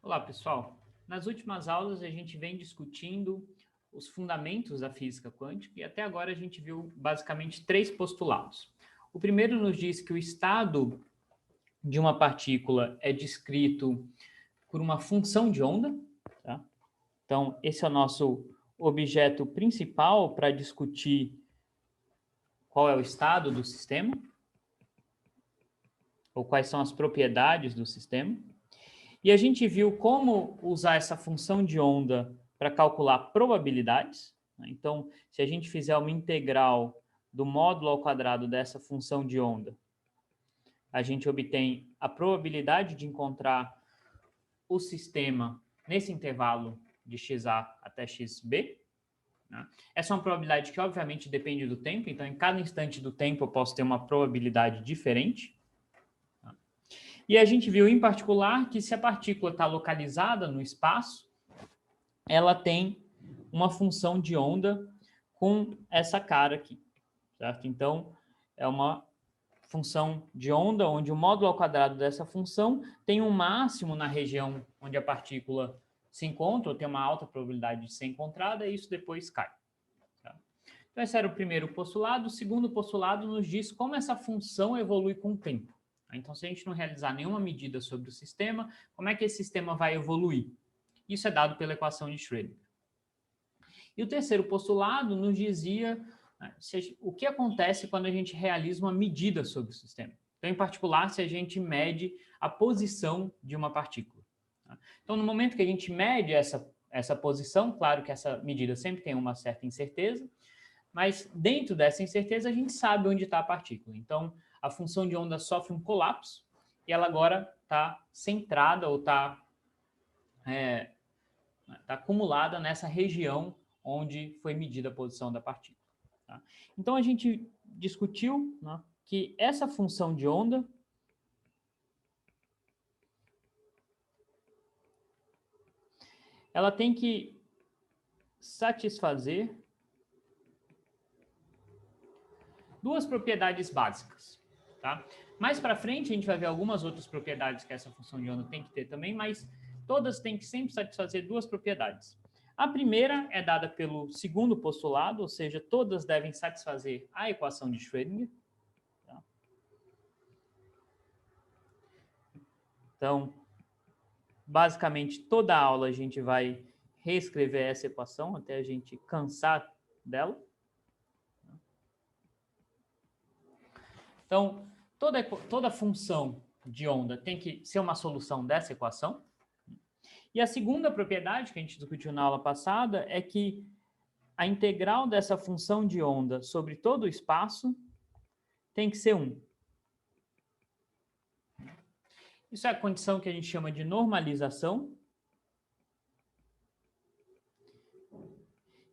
Olá, pessoal. Nas últimas aulas, a gente vem discutindo os fundamentos da física quântica e até agora a gente viu basicamente três postulados. O primeiro nos diz que o estado de uma partícula é descrito por uma função de onda, tá? Então, esse é o nosso objeto principal para discutir qual é o estado do sistema, ou quais são as propriedades do sistema. E a gente viu como usar essa função de onda para calcular probabilidades. Então, se a gente fizer uma integral do módulo ao quadrado dessa função de onda, a gente obtém a probabilidade de encontrar o sistema nesse intervalo de xa até xb. Essa é uma probabilidade que, obviamente, depende do tempo. Então, em cada instante do tempo, eu posso ter uma probabilidade diferente. E a gente viu, em particular, que se a partícula está localizada no espaço, ela tem uma função de onda com essa cara aqui, certo? Então, é uma função de onda onde o módulo ao quadrado dessa função tem um máximo na região onde a partícula se encontra, ou tem uma alta probabilidade de ser encontrada, e isso depois cai. Tá? Então, esse era o primeiro postulado. O segundo postulado nos diz como essa função evolui com o tempo. Então, se a gente não realizar nenhuma medida sobre o sistema, como é que esse sistema vai evoluir? Isso é dado pela equação de Schrödinger. E o terceiro postulado nos dizia o que acontece quando a gente realiza uma medida sobre o sistema. Então, em particular, se a gente mede a posição de uma partícula. Então, no momento que a gente mede essa posição, claro que essa medida sempre tem uma certa incerteza, mas dentro dessa incerteza a gente sabe onde está a partícula. Então, a função de onda sofre um colapso e ela agora está centrada ou está acumulada nessa região onde foi medida a posição da partícula. Tá? Então, a gente discutiu, né, que essa função de onda ela tem que satisfazer duas propriedades básicas. Tá? Mais para frente, a gente vai ver algumas outras propriedades que essa função de onda tem que ter também, mas todas têm que sempre satisfazer duas propriedades. A primeira é dada pelo segundo postulado, ou seja, todas devem satisfazer a equação de Schrödinger. Tá? Então, basicamente, toda a aula a gente vai reescrever essa equação até a gente cansar dela. Então, toda função de onda tem que ser uma solução dessa equação. E a segunda propriedade que a gente discutiu na aula passada é que a integral dessa função de onda sobre todo o espaço tem que ser 1. Isso é a condição que a gente chama de normalização.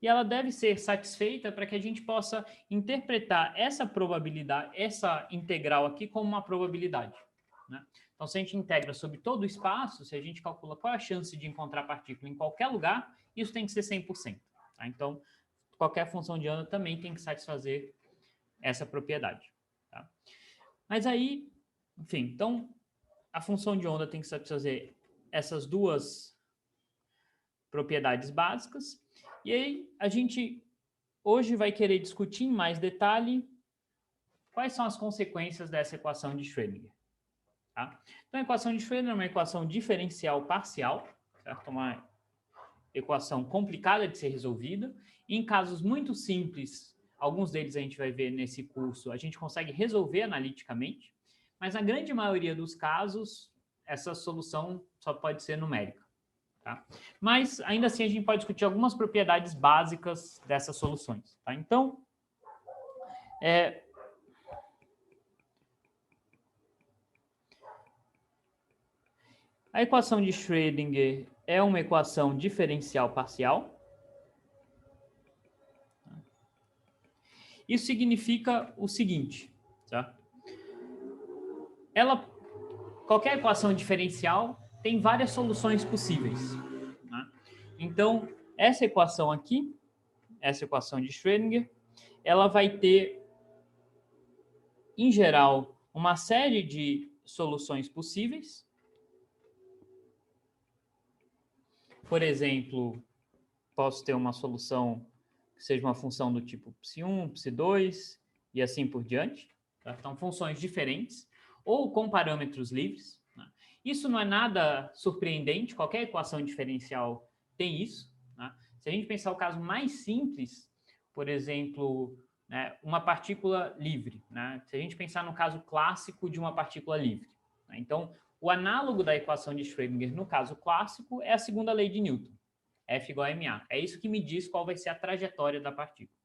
E ela deve ser satisfeita para que a gente possa interpretar essa probabilidade, essa integral aqui como uma probabilidade. Né? Então, se a gente integra sobre todo o espaço, se a gente calcula qual é a chance de encontrar a partícula em qualquer lugar, isso tem que ser 100%. Tá? Então, qualquer função de onda também tem que satisfazer essa propriedade. Tá? Mas aí, enfim, então, a função de onda tem que satisfazer essas duas propriedades básicas. E aí, a gente hoje vai querer discutir em mais detalhe quais são as consequências dessa equação de Schrödinger. Tá? Então, a equação de Schrödinger é uma equação diferencial parcial, certo? Uma equação complicada de ser resolvida. Em casos muito simples, alguns deles a gente vai ver nesse curso, a gente consegue resolver analiticamente, mas na grande maioria dos casos, essa solução só pode ser numérica. Tá? Mas, ainda assim, a gente pode discutir algumas propriedades básicas dessas soluções. Tá? Então, a equação de Schrödinger é uma equação diferencial parcial. Isso significa o seguinte, tá? Qualquer equação diferencial tem várias soluções possíveis. Né? Então, essa equação aqui, essa equação de Schrödinger, ela vai ter, em geral, uma série de soluções possíveis. por exemplo, posso ter uma solução que seja uma função do tipo psi1, psi2 e assim por diante. Tá? Então, funções diferentes ou com parâmetros livres. Né? Isso não é nada surpreendente, qualquer equação diferencial tem isso. Né? Se a gente pensar o caso mais simples, por exemplo, né, uma partícula livre. Né? Se a gente pensar no caso clássico de uma partícula livre. Né? Então, o análogo da equação de Schrödinger, no caso clássico, é a segunda lei de Newton. F igual a ma. É isso que me diz qual vai ser a trajetória da partícula.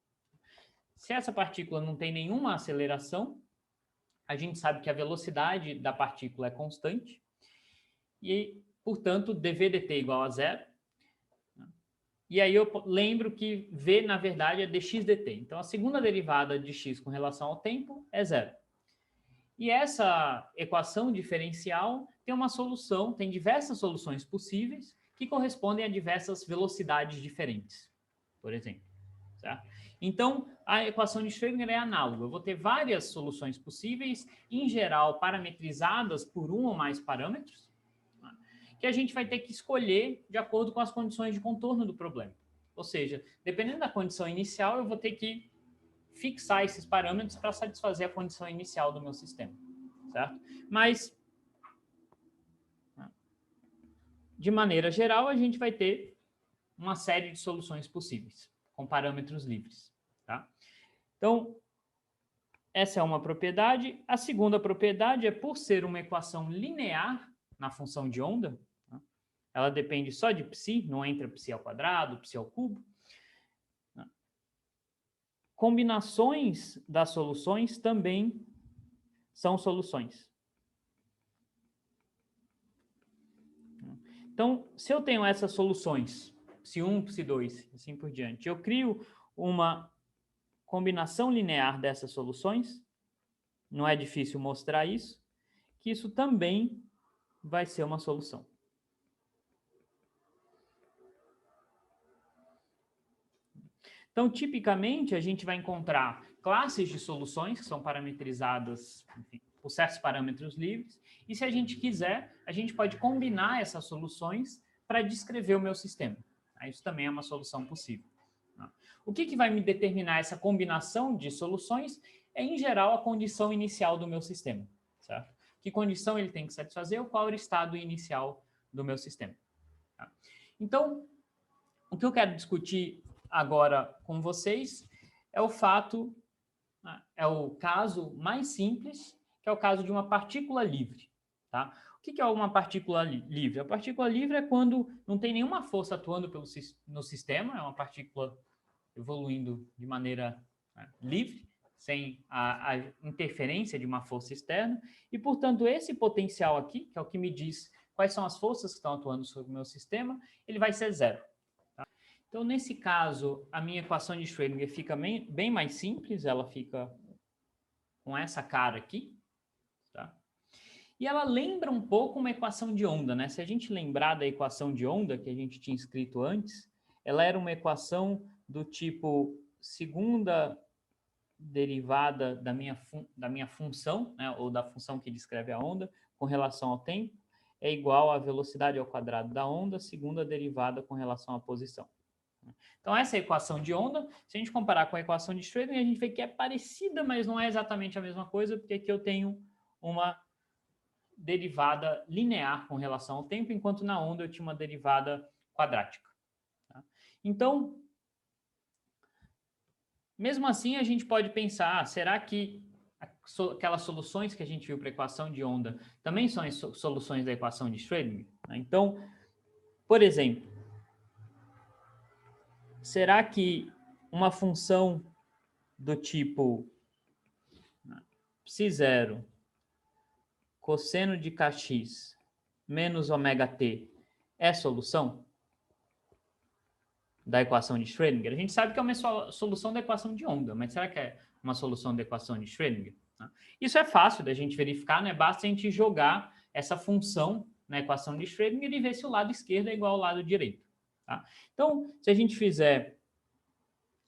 Se essa partícula não tem nenhuma aceleração, a gente sabe que a velocidade da partícula é constante e, portanto, dv dt igual a zero. E aí eu lembro que v, na verdade, é dx dt. Então, a segunda derivada de x com relação ao tempo é zero. E essa equação diferencial tem uma solução, tem diversas soluções possíveis que correspondem a diversas velocidades diferentes, por exemplo. Certo? Então, a equação de Schrödinger é análoga. Eu vou ter várias soluções possíveis, em geral parametrizadas por um ou mais parâmetros, que a gente vai ter que escolher de acordo com as condições de contorno do problema. Ou seja, dependendo da condição inicial, eu vou ter que fixar esses parâmetros para satisfazer a condição inicial do meu sistema, certo? Mas, de maneira geral, a gente vai ter uma série de soluções possíveis, com parâmetros livres, tá? Então, essa é uma propriedade. A segunda propriedade é, por ser uma equação linear na função de onda, tá? Ela depende só de psi, não entra psi ao quadrado, psi ao cubo, combinações das soluções também são soluções. Então, se eu tenho essas soluções, psi1, psi2, assim por diante, eu crio uma combinação linear dessas soluções, não é difícil mostrar isso, que isso também vai ser uma solução. Então, tipicamente, a gente vai encontrar classes de soluções que são parametrizadas, enfim, por certos parâmetros livres, e se a gente quiser, a gente pode combinar essas soluções para descrever o meu sistema. Isso também é uma solução possível. O que vai me determinar essa combinação de soluções é, em geral, a condição inicial do meu sistema. Certo? Que condição ele tem que satisfazer ou qual é o estado inicial do meu sistema. Então, o que eu quero discutir agora com vocês é o fato, é o caso mais simples, que é o caso de uma partícula livre. Tá? O que é uma partícula livre? A partícula livre é quando não tem nenhuma força atuando no sistema, é uma partícula evoluindo de maneira livre, sem a interferência de uma força externa, e, portanto, esse potencial aqui, que é o que me diz quais são as forças que estão atuando sobre o meu sistema, ele vai ser zero. Tá? Então, nesse caso, a minha equação de Schrödinger fica bem mais simples, ela fica com essa cara aqui, tá? E ela lembra um pouco uma equação de onda, né? Se a gente lembrar da equação de onda que a gente tinha escrito antes, ela era uma equação do tipo segunda derivada da minha função, né, ou da função que descreve a onda, com relação ao tempo, é igual à velocidade ao quadrado da onda, segunda derivada com relação à posição. Então, essa é a equação de onda. Se a gente comparar com a equação de Schrödinger, a gente vê que é parecida, mas não é exatamente a mesma coisa, porque aqui eu tenho uma derivada linear com relação ao tempo, enquanto na onda eu tinha uma derivada quadrática. Tá? Então, mesmo assim, a gente pode pensar, será que aquelas soluções que a gente viu para a equação de onda também são as soluções da equação de Schrödinger? Então, por exemplo, será que uma função do tipo psi0 cosseno de kx menos ômega t é solução da equação de Schrödinger? A gente sabe que é uma solução da equação de onda, mas será que é uma solução da equação de Schrödinger? Isso é fácil da gente verificar, né? Basta a gente jogar essa função na equação de Schrödinger e ver se o lado esquerdo é igual ao lado direito. Tá? Então, se a gente fizer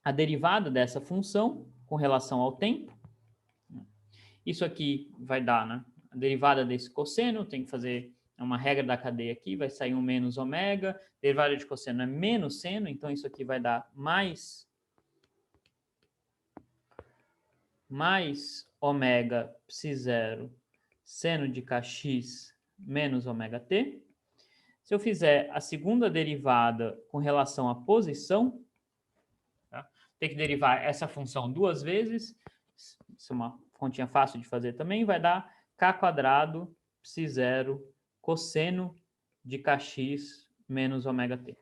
a derivada dessa função com relação ao tempo, isso aqui vai dar, né? A derivada desse cosseno, tem que fazer é uma regra da cadeia aqui, vai sair um menos ômega, derivada de cosseno é menos seno, então isso aqui vai dar mais ômega psi0 seno de kx menos ômega t. Se eu fizer a segunda derivada com relação à posição, tá? Tem que derivar essa função duas vezes, isso é uma continha fácil de fazer também, vai dar k² psi0 cosseno de kx menos ômega t.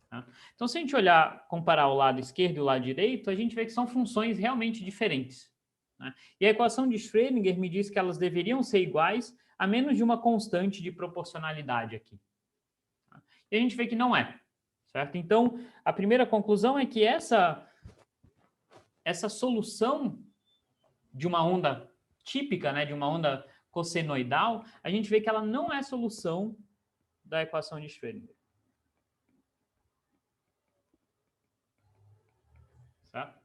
Tá? Então, se a gente olhar, comparar o lado esquerdo e o lado direito, a gente vê que são funções realmente diferentes. Né? E a equação de Schrödinger me diz que elas deveriam ser iguais a menos de uma constante de proporcionalidade aqui. Tá? E a gente vê que não é. Certo? Então, a primeira conclusão é que essa solução de uma onda típica, né, de uma onda cossenoidal, a gente vê que ela não é solução da equação de Schrödinger. Certo?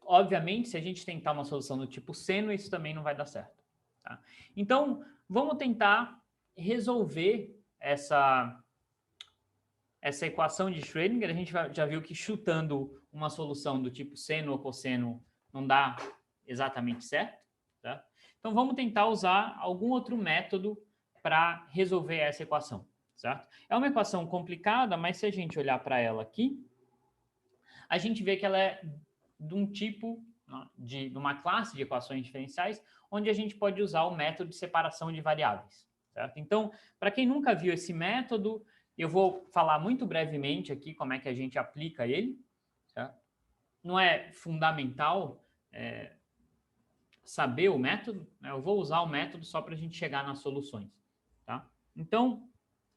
Obviamente, se a gente tentar uma solução do tipo seno, isso também não vai dar certo. Tá? Então, vamos tentar resolver essa equação de Schrödinger. A gente já viu que chutando uma solução do tipo seno ou cosseno não dá exatamente certo. Tá? Então, vamos tentar usar algum outro método para resolver essa equação. Certo? É uma equação complicada, mas se a gente olhar para ela aqui, a gente vê que ela é de um tipo, de uma classe de equações diferenciais, onde a gente pode usar o método de separação de variáveis. Certo? Então, para quem nunca viu esse método, eu vou falar muito brevemente aqui como é que a gente aplica ele. Certo? Não é fundamental saber o método, né? Eu vou usar o método só para a gente chegar nas soluções. Tá? Então,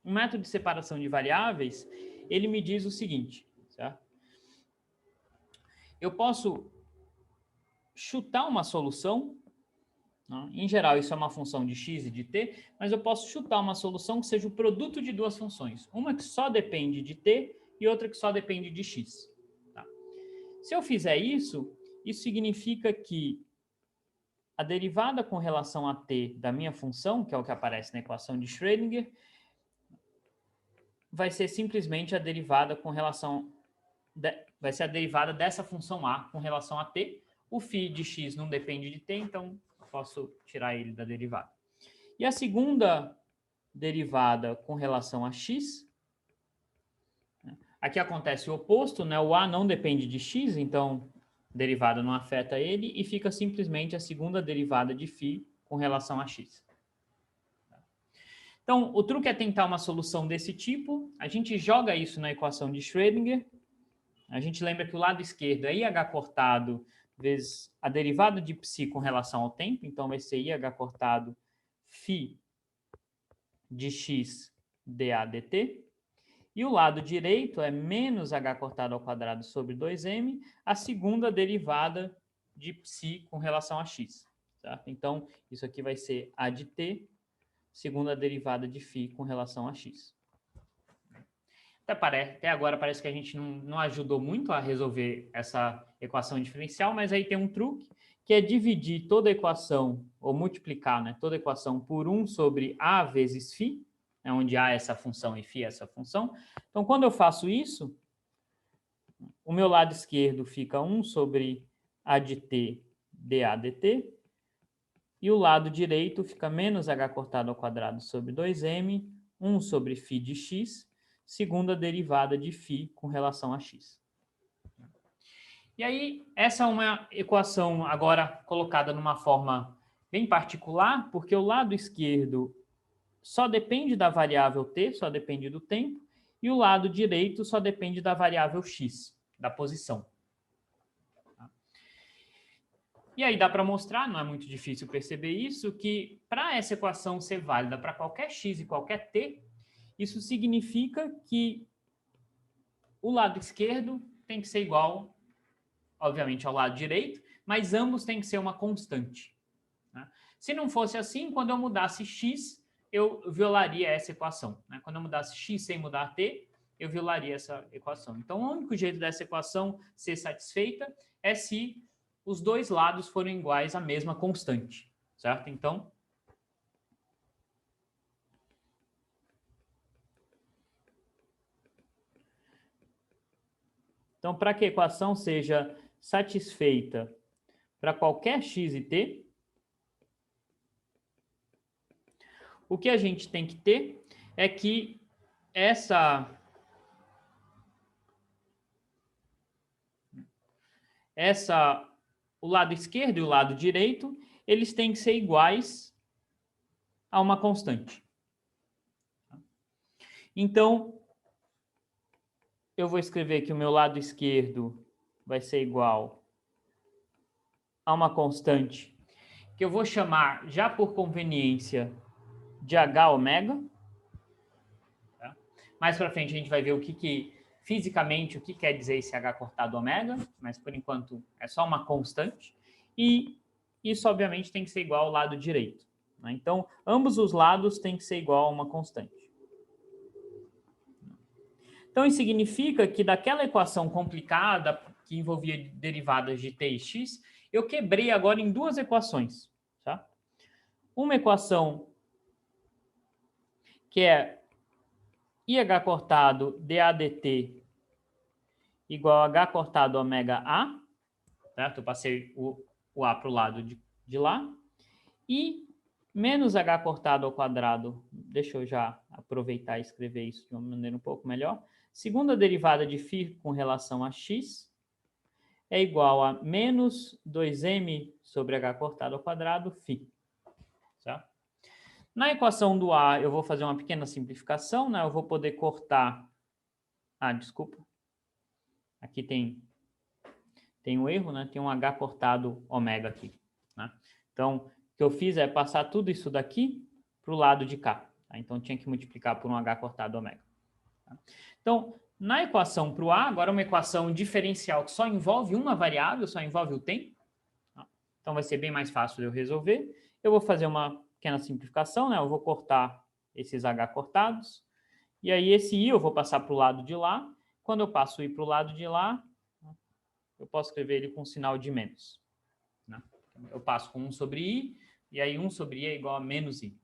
o método de separação de variáveis, ele me diz o seguinte, certo? Eu posso chutar uma solução, né? Em geral isso é uma função de x e de t, mas eu posso chutar uma solução que seja o produto de duas funções, uma que só depende de t e outra que só depende de x. Tá? Se eu fizer isso, isso significa que a derivada com relação a t da minha função, que é o que aparece na equação de Schrödinger, vai ser simplesmente a derivada com relação vai ser a derivada dessa função a com relação a t. O φ de x não depende de t, então posso tirar ele da derivada. E a segunda derivada com relação a x, aqui acontece o oposto, né? O a não depende de x, então a derivada não afeta ele, e fica simplesmente a segunda derivada de φ com relação a x. Então, o truque é tentar uma solução desse tipo, a gente joga isso na equação de Schrödinger, a gente lembra que o lado esquerdo é IH cortado vezes a derivada de psi com relação ao tempo, então vai ser IH cortado φ de x dA dt. E o lado direito é menos h cortado ao quadrado sobre 2m, a segunda derivada de psi com relação a x. Certo? Então, isso aqui vai ser a de t, segunda derivada de φ com relação a x. Até agora parece que a gente não ajudou muito a resolver essa equação diferencial, mas aí tem um truque, que é dividir toda a equação, ou multiplicar, né, toda a equação por 1 sobre a vezes φ, né, onde a é essa função e φ é essa função. Então, quando eu faço isso, o meu lado esquerdo fica 1 sobre a de t dA dt, e o lado direito fica menos h cortado ao quadrado sobre 2m, 1 sobre φ de x, segunda derivada de φ com relação a x. E aí, essa é uma equação agora colocada numa forma bem particular, porque o lado esquerdo só depende da variável t, só depende do tempo, e o lado direito só depende da variável x, da posição. E aí dá para mostrar, não é muito difícil perceber isso, que para essa equação ser válida para qualquer x e qualquer t, isso significa que o lado esquerdo tem que ser igual, obviamente, ao lado direito, mas ambos têm que ser uma constante. Né? Se não fosse assim, quando eu mudasse x, eu violaria essa equação. Né? Quando eu mudasse x sem mudar t, eu violaria essa equação. Então, o único jeito dessa equação ser satisfeita é se os dois lados forem iguais à mesma constante. Certo? Então, Então, para que a equação seja satisfeita para qualquer x e t, o que a gente tem que ter é que o lado esquerdo e o lado direito, eles têm que ser iguais a uma constante. Então, eu vou escrever que o meu lado esquerdo vai ser igual a uma constante que eu vou chamar, já por conveniência, de H ômega. Tá? Mais para frente a gente vai ver fisicamente o que quer dizer esse H cortado ômega, mas por enquanto é só uma constante. E isso, obviamente, tem que ser igual ao lado direito. Né? Então, ambos os lados têm que ser igual a uma constante. Então, isso significa que daquela equação complicada que envolvia derivadas de t e x, eu quebrei agora em duas equações. Tá? Uma equação que é IH cortado dA dt igual a H cortado ômega A, certo? Eu passei o A para o lado de lá. E menos H cortado ao quadrado, deixa eu já aproveitar e escrever isso de uma maneira um pouco melhor. Segunda derivada de φ com relação a x é igual a menos 2m sobre H cortado ao quadrado φ. Certo? Na equação do A, eu vou fazer uma pequena simplificação, né? Eu vou poder cortar... Ah, desculpa. Aqui tem um erro, né? Tem um H cortado ômega aqui. Né? Então, o que eu fiz é passar tudo isso daqui para o lado de cá. Tá? Então, tinha que multiplicar por um H cortado ômega. Tá? Então, na equação para o A, agora uma equação diferencial que só envolve uma variável, só envolve o tempo. Tá? Então, vai ser bem mais fácil de eu resolver. Eu vou fazer uma pequena simplificação, né? Eu vou cortar esses H cortados. E aí, esse I eu vou passar para o lado de lá. Quando eu passo o I para o lado de lá, eu posso escrever ele com sinal de menos. Né? Eu passo com 1 sobre I, e aí 1 sobre I é igual a menos I.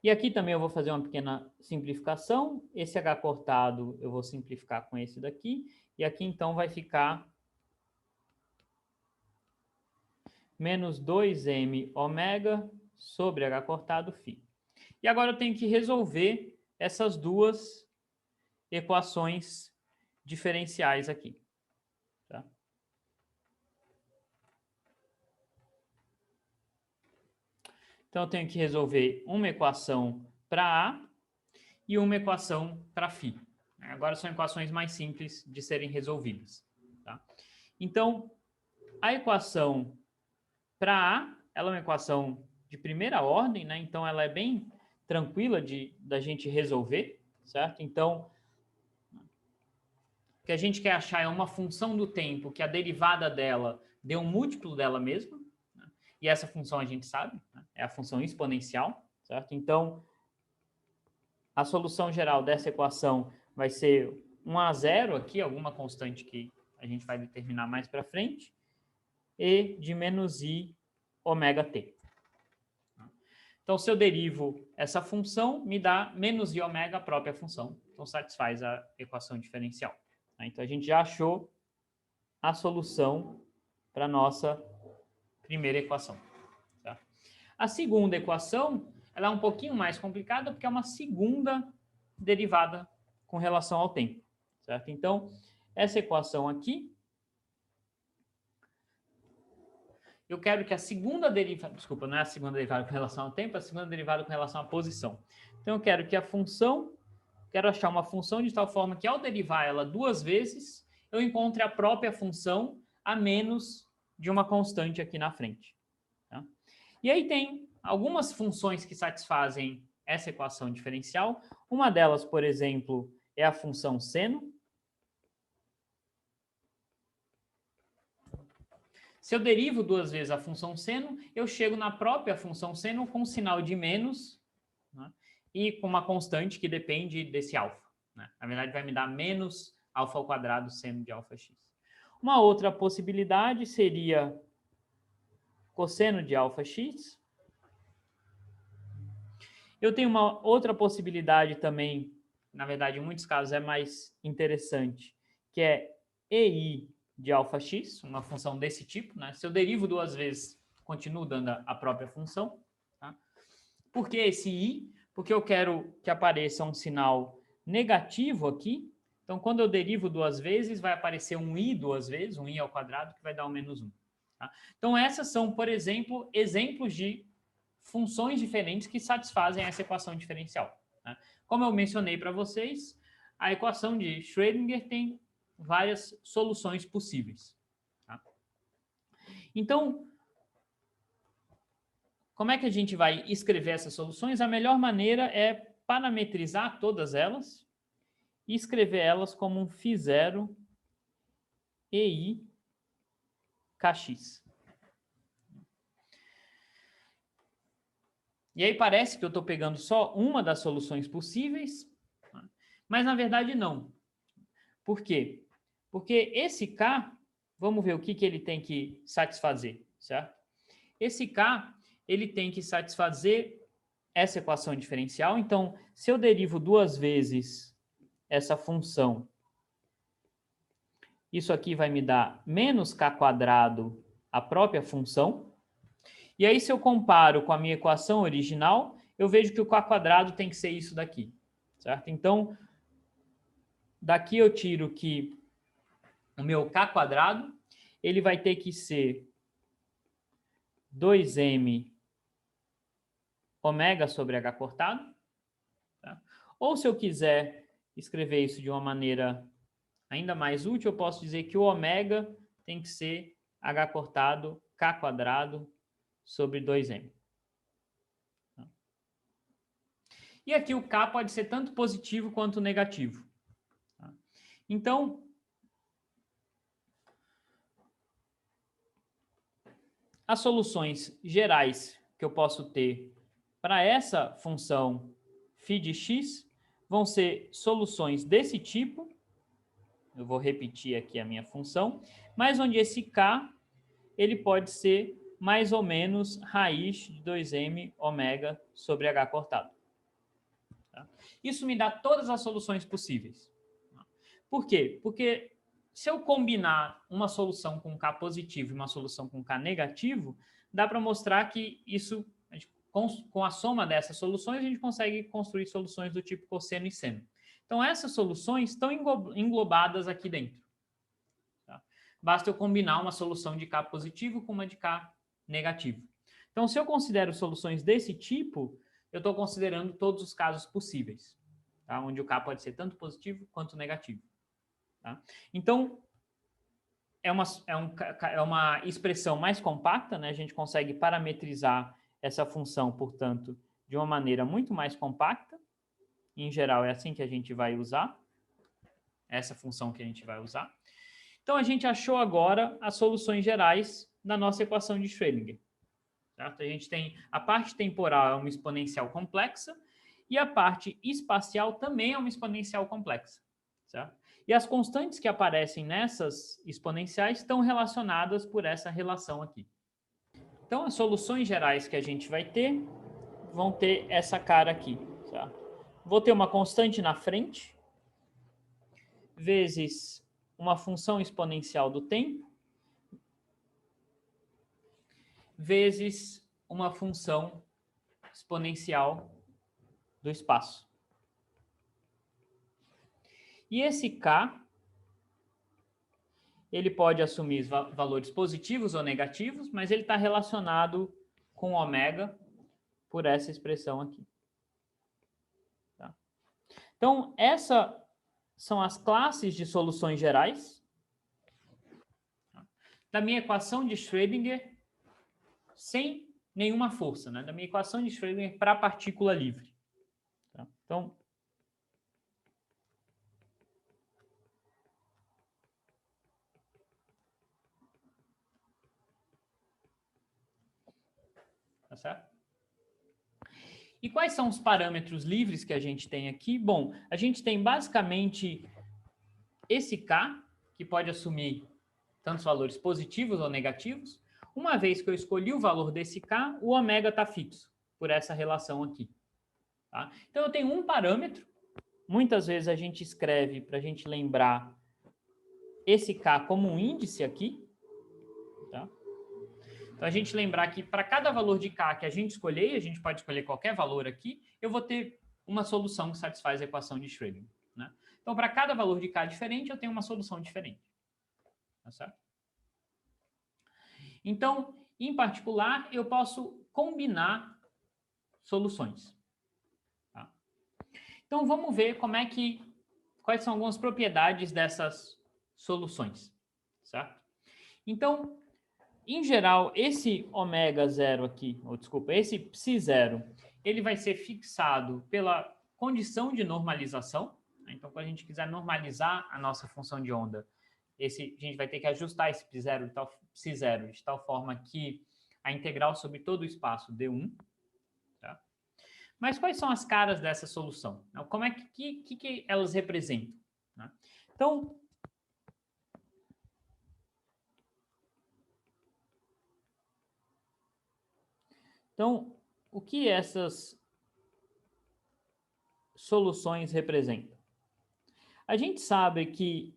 E aqui também eu vou fazer uma pequena simplificação. Esse H cortado eu vou simplificar com esse daqui. E aqui então vai ficar menos 2m ômega sobre H cortado φ. E agora eu tenho que resolver essas duas equações diferenciais aqui. Tá? Então, eu tenho que resolver uma equação para A e uma equação para φ. Agora são equações mais simples de serem resolvidas. Tá? Então, a equação para A, ela é uma equação de primeira ordem, né? Então ela é bem tranquila da gente resolver, certo? Então, o que a gente quer achar é uma função do tempo que a derivada dela dê um múltiplo dela mesma, né? E essa função a gente sabe, né? É a função exponencial, certo? Então, a solução geral dessa equação vai ser 1 a 0 aqui, alguma constante que a gente vai determinar mais para frente, e de menos i ômega t. Então, se eu derivo essa função, me dá menos i ômega a própria função. Então, satisfaz a equação diferencial. Então, a gente já achou a solução para a nossa primeira equação. Tá? A segunda equação, ela é um pouquinho mais complicada, porque é uma segunda derivada com relação ao tempo. Certo? Então, essa equação aqui, eu quero que a segunda derivada, desculpa, não é a segunda derivada com relação ao tempo, é a segunda derivada com relação à posição. Então, eu quero que a função, quero achar uma função de tal forma que ao derivar ela duas vezes, eu encontre a própria função a menos de uma constante aqui na frente. Tá? E aí tem algumas funções que satisfazem essa equação diferencial. Uma delas, por exemplo, é a função seno. Se eu derivo duas vezes a função seno, eu chego na própria função seno com um sinal de menos, né, e com uma constante que depende desse alfa. Né? Na verdade, vai me dar menos alfa ao quadrado seno de alfa x. Uma outra possibilidade seria cosseno de alfa x. Eu tenho uma outra possibilidade também na verdade, em muitos casos é mais interessante, que é EI de alfa x, uma função desse tipo, né? Se eu derivo duas vezes, continuo dando a própria função. Tá? Por que esse I? Porque eu quero que apareça um sinal negativo aqui. Então, quando eu derivo duas vezes, vai aparecer um I duas vezes, um I ao quadrado, que vai dar um menos 1. Tá? Então, essas são, por exemplo, exemplos de funções diferentes que satisfazem essa equação diferencial. Né? Como eu mencionei para vocês, a equação de Schrödinger tem várias soluções possíveis. Tá? Então, como é que a gente vai escrever essas soluções? A melhor maneira é parametrizar todas elas e escrever elas como um φ0 EI kx. E aí parece que eu estou pegando só uma das soluções possíveis, mas na verdade não. Por quê? Porque esse K, vamos ver o que ele tem que satisfazer, certo? Esse K, ele tem que satisfazer essa equação diferencial. Então, se eu derivo duas vezes essa função, isso aqui vai me dar menos K quadrado, a própria função. E aí, se eu comparo com a minha equação original, eu vejo que o K quadrado tem que ser isso daqui, certo? Então, daqui eu tiro que o meu K quadrado, ele vai ter que ser 2m ômega sobre h cortado. Tá? Ou se eu quiser escrever isso de uma maneira ainda mais útil, eu posso dizer que o ômega tem que ser h cortado k quadrado sobre 2m. Tá? E aqui o k pode ser tanto positivo quanto negativo. Tá? Então, as soluções gerais que eu posso ter para essa função φ de x vão ser soluções desse tipo. Eu vou repetir aqui a minha função, mas onde esse k ele pode ser mais ou menos raiz de 2m ômega sobre h cortado. Tá? Isso me dá todas as soluções possíveis. Por quê? Porque se eu combinar uma solução com K positivo e uma solução com K negativo, dá para mostrar que isso, com a soma dessas soluções, a gente consegue construir soluções do tipo cosseno e seno. Então, essas soluções estão englobadas aqui dentro. Tá? Basta eu combinar uma solução de K positivo com uma de K negativo. Então, se eu considero soluções desse tipo, eu estou considerando todos os casos possíveis, tá? Onde o K pode ser tanto positivo quanto negativo. Tá? Então, é uma expressão mais compacta, né? A gente consegue parametrizar essa função, portanto, de uma maneira muito mais compacta. Em geral, é assim que a gente vai usar, essa função que a gente vai usar. Então, a gente achou agora as soluções gerais da nossa equação de Schrödinger. Certo? A gente tem a parte temporal é uma exponencial complexa e a parte espacial também é uma exponencial complexa. Certo? E as constantes que aparecem nessas exponenciais estão relacionadas por essa relação aqui. Então, as soluções gerais que a gente vai ter vão ter essa cara aqui. Certo? Vou ter uma constante na frente, vezes uma função exponencial do tempo, vezes uma função exponencial do espaço. E esse K, ele pode assumir valores positivos ou negativos, mas ele está relacionado com ômega por essa expressão aqui. Tá? Então, essas são as classes de soluções gerais da minha equação de Schrödinger sem nenhuma força, né? Da minha equação de Schrödinger para partícula livre. Tá? Então, tá certo? E quais são os parâmetros livres que a gente tem aqui? Bom, a gente tem basicamente esse K, que pode assumir tantos valores positivos ou negativos. Uma vez que eu escolhi o valor desse K, o ômega está fixo por essa relação aqui. Tá? Então, eu tenho um parâmetro, muitas vezes a gente escreve para a gente lembrar esse K como um índice aqui, tá? Então, a gente lembrar que para cada valor de K que a gente escolher, a gente pode escolher qualquer valor aqui, eu vou ter uma solução que satisfaz a equação de Schrödinger, né? Então, para cada valor de K diferente, eu tenho uma solução diferente. Tá certo? Então, em particular, eu posso combinar soluções. Tá? Então, vamos ver quais são algumas propriedades dessas soluções. Certo? Então, em geral, esse ômega zero aqui, ou desculpa, esse psi zero, ele vai ser fixado pela condição de normalização. Então, quando a gente quiser normalizar a nossa função de onda, a gente vai ter que ajustar esse psi zero de tal forma que a integral sobre todo o espaço dê 1. Tá? Mas quais são as caras dessa solução? Como é que elas representam? Né? Então, o que essas soluções representam? A gente sabe que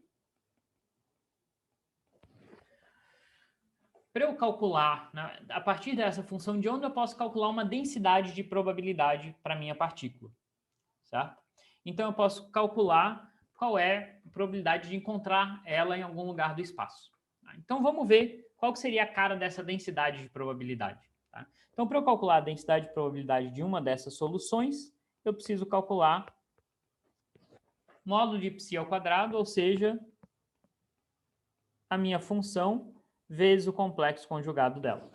para eu calcular, né, a partir dessa função de onda, eu posso calcular uma densidade de probabilidade para a minha partícula, certo? Então, eu posso calcular qual é a probabilidade de encontrar ela em algum lugar do espaço. Tá? Então, vamos ver qual que seria a cara dessa densidade de probabilidade. Tá? Então, para eu calcular a densidade de probabilidade de uma dessas soluções, eu preciso calcular módulo de psi ao quadrado, ou seja, a minha função vezes o complexo conjugado dela.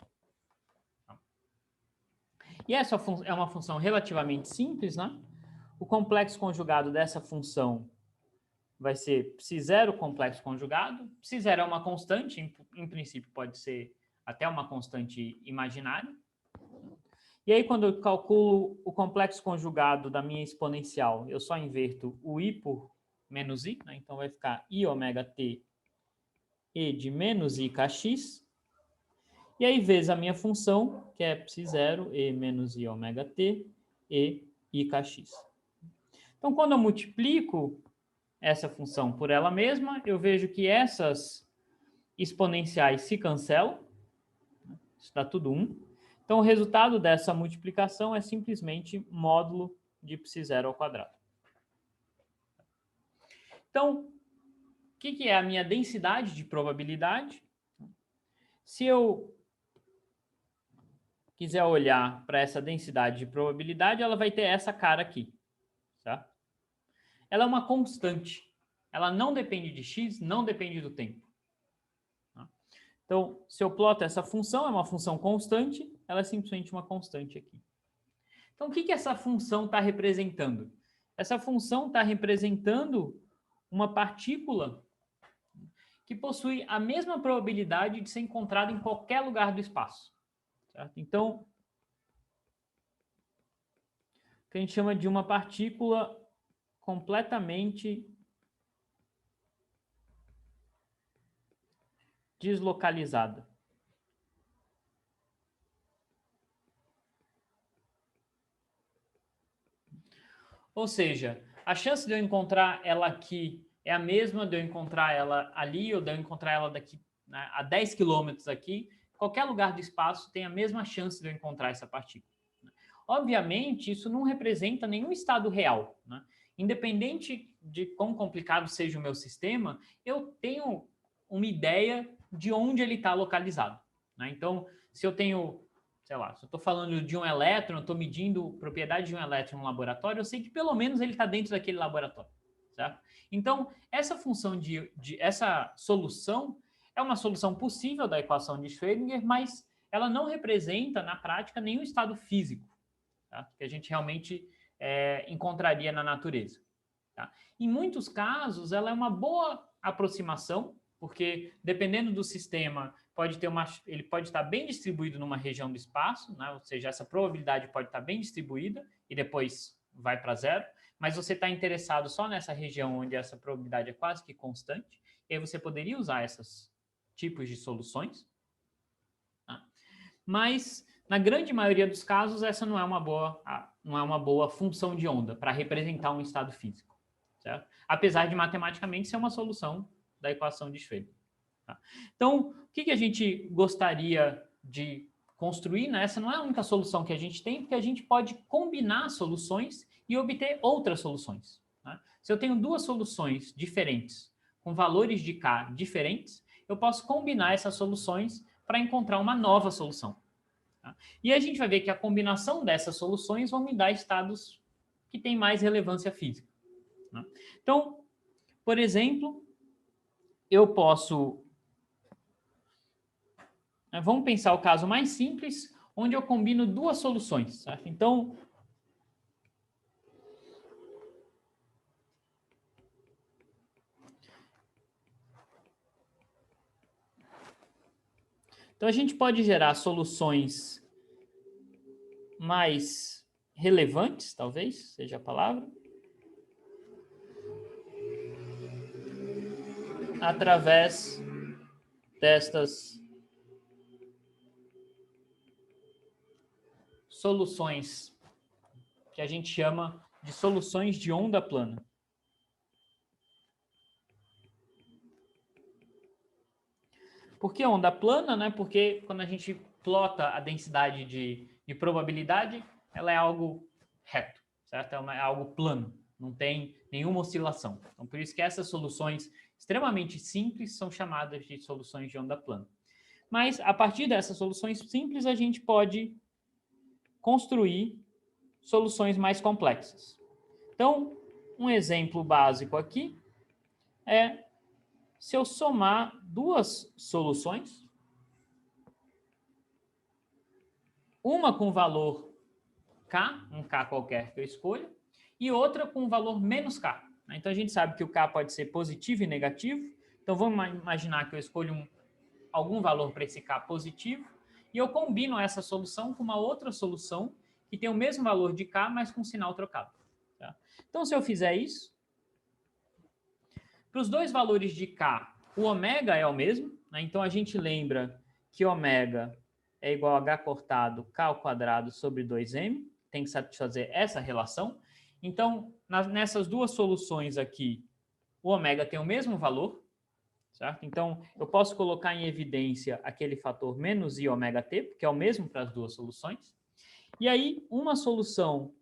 E essa é uma função relativamente simples, né? O complexo conjugado dessa função vai ser psi0 complexo conjugado. Psi0 é uma constante, em princípio pode ser até uma constante imaginária. E aí, quando eu calculo o complexo conjugado da minha exponencial, eu só inverto o i por menos i, né? Então vai ficar i ômega t e de menos i kx. E aí, vezes a minha função, que é psi0 e menos i ômega t e i kx. Então, quando eu multiplico essa função por ela mesma, eu vejo que essas exponenciais se cancelam. Isso dá tudo 1. Então, o resultado dessa multiplicação é simplesmente módulo de psi0 ao quadrado. Então, o que é a minha densidade de probabilidade? Se eu quiser olhar para essa densidade de probabilidade, ela vai ter essa cara aqui. Tá? Ela é uma constante. Ela não depende de x, não depende do tempo. Tá? Então, se eu ploto essa função, é uma função constante, ela é simplesmente uma constante aqui. Então, o que essa função está representando? Essa função está representando uma partícula que possui a mesma probabilidade de ser encontrada em qualquer lugar do espaço. Certo? Então, o que a gente chama de uma partícula completamente deslocalizada. Ou seja, a chance de eu encontrar ela aqui é a mesma de eu encontrar ela ali ou de eu encontrar ela daqui, né, a 10 quilômetros aqui. Qualquer lugar do espaço tem a mesma chance de eu encontrar essa partícula. Obviamente, isso não representa nenhum estado real. Né? Independente de quão complicado seja o meu sistema, eu tenho uma ideia de onde ele está localizado. Né? Então, se eu tenho, sei lá, se eu estou falando de um elétron, eu estou medindo propriedade de um elétron no laboratório, eu sei que pelo menos ele está dentro daquele laboratório. Certo? Então, essa função essa solução é uma solução possível da equação de Schrödinger, mas ela não representa, na prática, nenhum estado físico, tá? Que a gente realmente encontraria na natureza. Tá? Em muitos casos, ela é uma boa aproximação, porque dependendo do sistema, ele pode estar bem distribuído numa região do espaço, né? Ou seja, essa probabilidade pode estar bem distribuída e depois vai para zero, mas você está interessado só nessa região onde essa probabilidade é quase que constante, e aí você poderia usar esses tipos de soluções. Tá? Mas, na grande maioria dos casos, essa não é uma boa função de onda para representar um estado físico. certo? Apesar de matematicamente ser uma solução da equação de Schrödinger. Tá? Então, o que a gente gostaria de construir, né? Essa não é a única solução que a gente tem, porque a gente pode combinar soluções e obter outras soluções. Tá? Se eu tenho duas soluções diferentes, com valores de K diferentes, eu posso combinar essas soluções para encontrar uma nova solução. Tá? E a gente vai ver que a combinação dessas soluções vão me dar estados que têm mais relevância física. Tá? Então, por exemplo, eu posso... Vamos pensar o caso mais simples, onde eu combino duas soluções. Certo? Então, a gente pode gerar soluções mais relevantes, talvez seja a palavra, através destas soluções que a gente chama de soluções de onda plana. Por que onda plana? Né? Porque quando a gente plota a densidade de probabilidade, ela é algo reto, certo? É algo plano, não tem nenhuma oscilação. Então, por isso que essas soluções extremamente simples são chamadas de soluções de onda plana. Mas, a partir dessas soluções simples, a gente pode construir soluções mais complexas. Então, um exemplo básico aqui é se eu somar duas soluções, uma com valor K, um K qualquer que eu escolha, e outra com valor menos K. Então, a gente sabe que o K pode ser positivo e negativo. Então, vamos imaginar que eu escolho algum valor para esse K positivo, e eu combino essa solução com uma outra solução que tem o mesmo valor de K, mas com sinal trocado. Tá? Então, se eu fizer isso, para os dois valores de K, o ômega é o mesmo, né? Então a gente lembra que ômega é igual a H cortado K ao quadrado sobre 2M, tem que satisfazer essa relação. Então, nessas duas soluções aqui, o ômega tem o mesmo valor, certo? Então, eu posso colocar em evidência aquele fator menos I ômega t, porque é o mesmo para as duas soluções. E aí, uma solução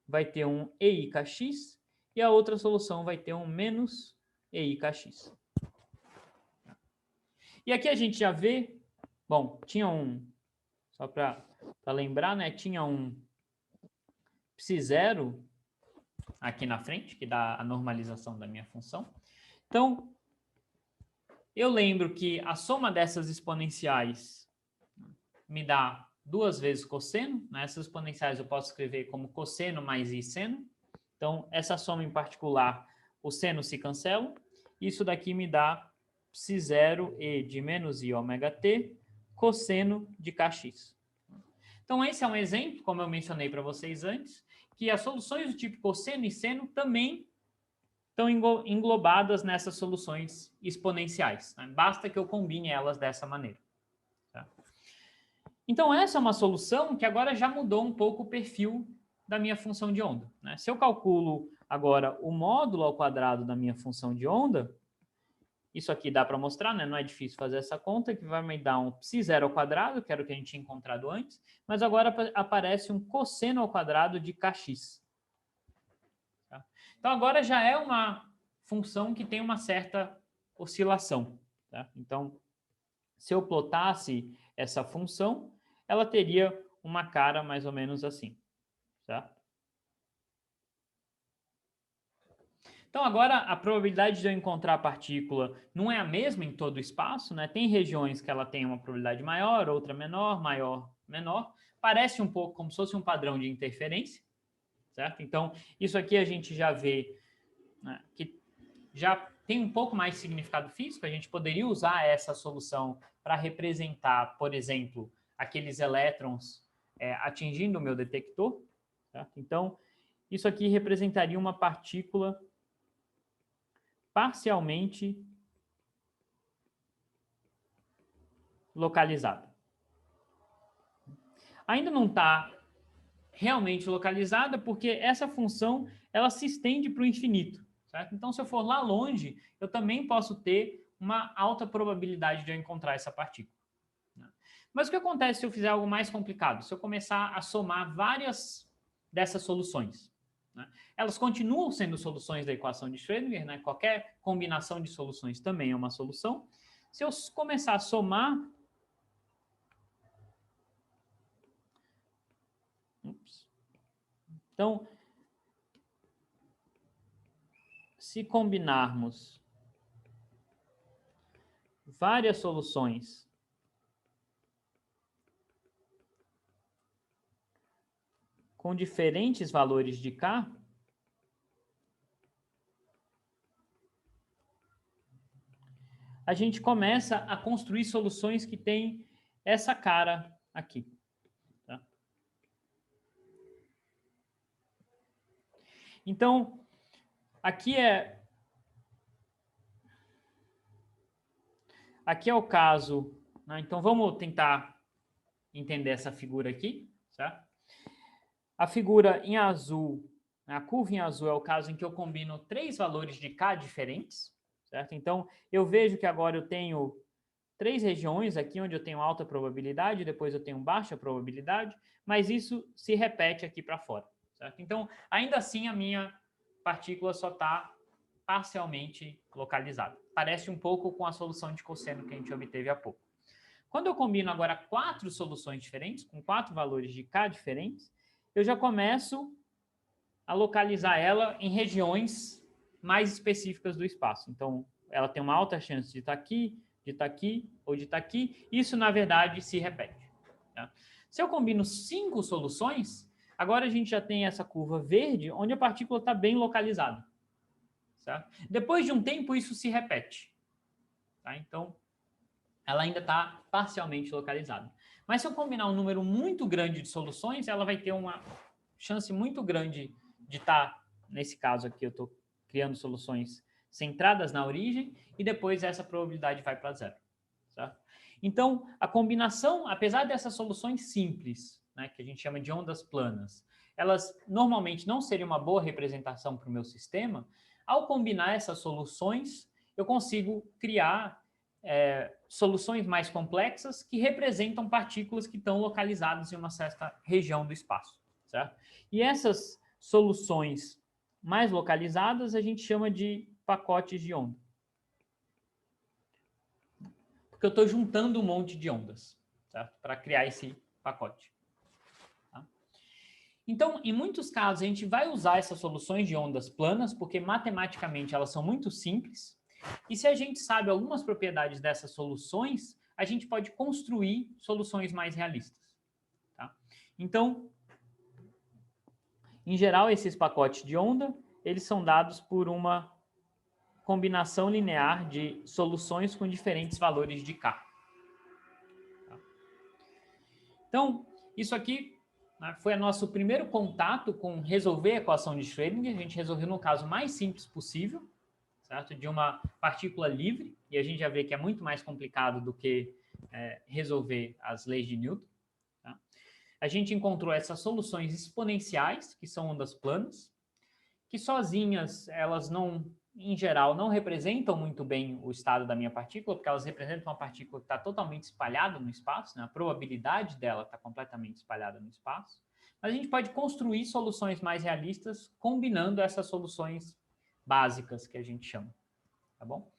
vai ter um EIKX e a outra solução vai ter um menos EIKX. E aqui a gente já vê, bom, tinha um, só para lembrar, né, tinha um psi0 aqui na frente, que dá a normalização da minha função. Então, eu lembro que a soma dessas exponenciais me dá duas vezes cosseno, né? Essas exponenciais eu posso escrever como cosseno mais i seno. Então, essa soma em particular, o seno se cancela. Isso daqui me dá psi0 e de menos i ômega t, cosseno de kx. Então, esse é um exemplo, como eu mencionei para vocês antes, que as soluções do tipo cosseno e seno também estão englobadas nessas soluções exponenciais. Né? Basta que eu combine elas dessa maneira. Tá? Então, essa é uma solução que agora já mudou um pouco o perfil da minha função de onda. Né? Se eu calculo agora o módulo ao quadrado da minha função de onda, isso aqui dá para mostrar, né? Não é difícil fazer essa conta, que vai me dar um psi0 ao quadrado, que era o que a gente tinha encontrado antes, mas agora aparece um cosseno ao quadrado de kx. Tá? Então, agora já é uma função que tem uma certa oscilação. Tá? Então, se eu plotasse essa função, ela teria uma cara mais ou menos assim. Certo? Então, agora, a probabilidade de eu encontrar a partícula não é a mesma em todo o espaço, né? Tem regiões que ela tem uma probabilidade maior, outra menor, maior, menor. Parece um pouco como se fosse um padrão de interferência, certo? Então, isso aqui a gente já vê, né, que já tem um pouco mais de significado físico. A gente poderia usar essa solução para representar, por exemplo, aqueles elétrons atingindo o meu detector, certo? Então, isso aqui representaria uma partícula parcialmente localizada. Ainda não está realmente localizada porque essa função ela se estende para o infinito. certo? Então, se eu for lá longe, eu também posso ter uma alta probabilidade de eu encontrar essa partícula. Mas o que acontece se eu fizer algo mais complicado? Se eu começar a somar várias dessas soluções, né? Elas continuam sendo soluções da equação de Schrödinger, né? Qualquer combinação de soluções também é uma solução. Se eu começar a somar... Então, se combinarmos várias soluções com diferentes valores de K, a gente começa a construir soluções que têm essa cara aqui. Tá? Então, aqui é o caso, né? Então, vamos tentar entender essa figura aqui, certo? A figura em azul, a curva em azul é o caso em que eu combino 3 valores de K diferentes, certo? Então, eu vejo que agora eu tenho 3 regiões aqui onde eu tenho alta probabilidade, depois eu tenho baixa probabilidade, mas isso se repete aqui para fora, certo? Então, ainda assim, a minha partícula só está parcialmente localizada. Parece um pouco com a solução de cosseno que a gente obteve há pouco. Quando eu combino agora 4 soluções diferentes, com 4 valores de K diferentes, eu já começo a localizar ela em regiões mais específicas do espaço. Então, ela tem uma alta chance de estar aqui, de estar aqui ou de estar aqui. Isso, na verdade, se repete. Tá? Se eu combino 5 soluções, agora a gente já tem essa curva verde, onde a partícula está bem localizada. Certo? Depois de um tempo, isso se repete. Tá? Então, ela ainda está parcialmente localizada. Mas se eu combinar um número muito grande de soluções, ela vai ter uma chance muito grande de estar, nesse caso aqui, eu estou criando soluções centradas na origem, e depois essa probabilidade vai para zero. Certo? Então, a combinação, apesar dessas soluções simples, né, que a gente chama de ondas planas, elas normalmente não seriam uma boa representação para o meu sistema, ao combinar essas soluções, eu consigo criar soluções mais complexas que representam partículas que estão localizadas em uma certa região do espaço. Certo? E essas soluções mais localizadas a gente chama de pacotes de onda. Porque eu estou juntando um monte de ondas, certo? Para criar esse pacote. Tá? Então, em muitos casos, a gente vai usar essas soluções de ondas planas, porque matematicamente elas são muito simples. E se a gente sabe algumas propriedades dessas soluções, a gente pode construir soluções mais realistas. Tá? Então, em geral, esses pacotes de onda, eles são dados por uma combinação linear de soluções com diferentes valores de K. Então, isso aqui, né, foi o nosso primeiro contato com resolver a equação de Schrödinger. A gente resolveu no caso mais simples possível, certo? De uma partícula livre, e a gente já vê que é muito mais complicado do que resolver as leis de Newton. Tá? A gente encontrou essas soluções exponenciais, que são ondas planas, que sozinhas, elas não, em geral, não representam muito bem o estado da minha partícula, porque elas representam uma partícula que está totalmente espalhada no espaço, né? A probabilidade dela está completamente espalhada no espaço. Mas a gente pode construir soluções mais realistas combinando essas soluções básicas que a gente chama. Tá bom?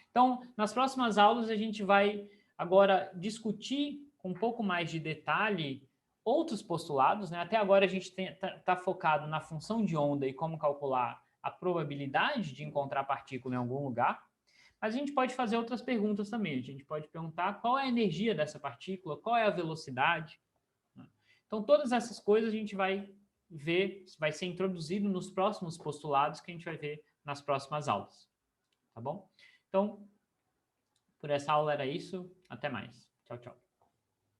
Então, nas próximas aulas, a gente vai agora discutir com um pouco mais de detalhe outros postulados, né? Até agora a gente está focado na função de onda e como calcular a probabilidade de encontrar partícula em algum lugar, mas a gente pode fazer outras perguntas também. A gente pode perguntar qual é a energia dessa partícula, qual é a velocidade. Né? Então, todas essas coisas a gente vai ver, vai ser introduzido nos próximos postulados que a gente vai ver nas próximas aulas. Tá bom? Então, por essa aula era isso. Até mais. Tchau, tchau.